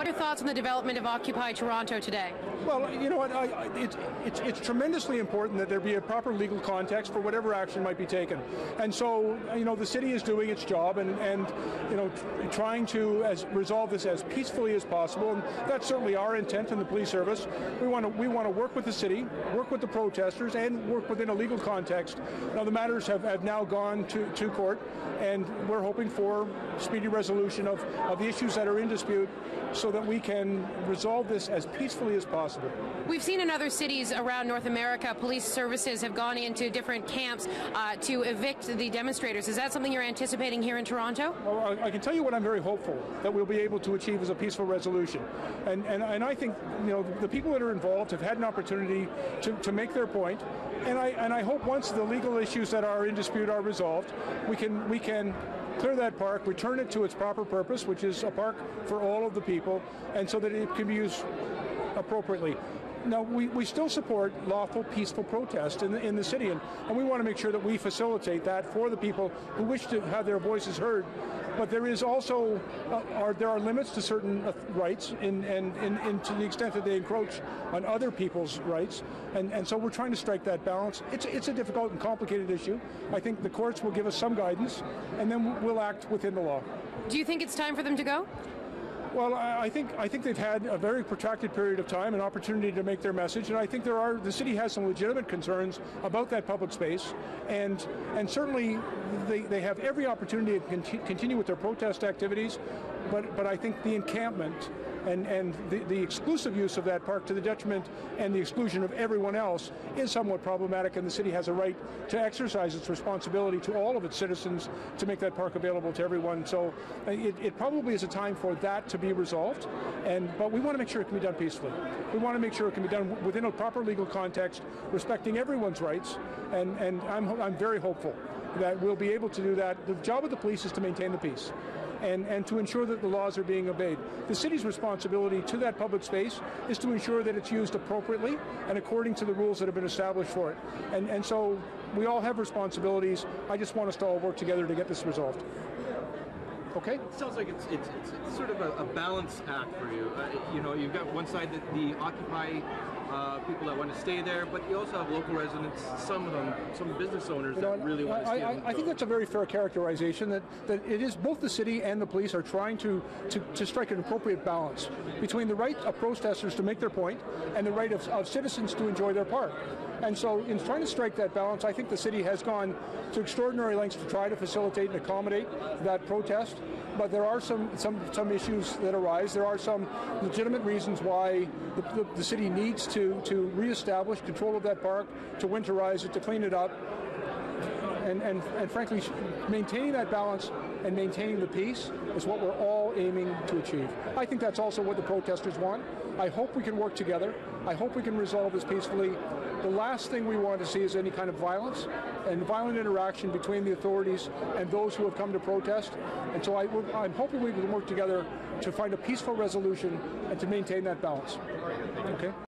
What are your thoughts on the development of Occupy Toronto today? Well, you know what, it's tremendously important that there be a proper legal context for whatever action might be taken. And so, you know, the city is doing its job and you know, trying to resolve this as peacefully as possible. And that's certainly our intent in the police service. We want to work with the city, work with the protesters, and work within a legal context. Now, the matters have now gone to court, and we're hoping for speedy resolution of the issues that are in dispute so that we can resolve this as peacefully as possible. We've seen in other cities around North America, police services have gone into different camps to evict the demonstrators. Is that something you're anticipating here in Toronto? Well, I can tell you what I'm very hopeful that we'll be able to achieve is a peaceful resolution. And I think, you know, the people that are involved have had an opportunity to make their point. And I hope once the legal issues that are in dispute are resolved, we can clear that park, return it to its proper purpose, which is a park for all of the people, and so that it can be used appropriately. Now, we still support lawful, peaceful protest in the city, and we want to make sure that we facilitate that for the people who wish to have their voices heard. But there is also there are limits to certain rights, and to the extent that they encroach on other people's rights, and so we're trying to strike that balance. It's a difficult and complicated issue. I think the courts will give us some guidance, and then we'll act within the law. Do you think it's time for them to go? Well, I think they've had a very protracted period of time, an opportunity to make their message, and I think the city has some legitimate concerns about that public space, and certainly they have every opportunity to continue with their protest activities, but I think the encampment and the exclusive use of that park to the detriment and the exclusion of everyone else is somewhat problematic, and the city has a right to exercise its responsibility to all of its citizens to make that park available to everyone. So it probably is a time for that to be resolved, but we want to make sure it can be done peacefully. We want to make sure it can be done within a proper legal context, respecting everyone's rights, and I'm very hopeful that we'll be able to do that. The job of the police is to maintain the peace and to ensure that the laws are being obeyed. The city's responsibility to that public space is to ensure that it's used appropriately and according to the rules that have been established for it. And so we all have responsibilities. I just want us to all work together to get this resolved. Okay? It sounds like it's sort of a balance act for you. You know, you've got one side that the Occupy people that want to stay there, but you also have local residents, some of them, some business owners that really want to stay. I think that's a very fair characterization, that it is both the city and the police are trying to strike an appropriate balance between the right of protesters to make their point and the right of citizens to enjoy their park. And so in trying to strike that balance, I think the city has gone to extraordinary lengths to try to facilitate and accommodate that protest. But there are some issues that arise. There are some legitimate reasons why the city needs to reestablish control of that park, to winterize it, to clean it up, and frankly, maintaining that balance and maintaining the peace is what we're all aiming to achieve. I think that's also what the protesters want. I hope we can work together. I hope we can resolve this peacefully. The last thing we want to see is any kind of violence and violent interaction between the authorities and those who have come to protest. And so I'm hoping we can work together to find a peaceful resolution and to maintain that balance. Okay?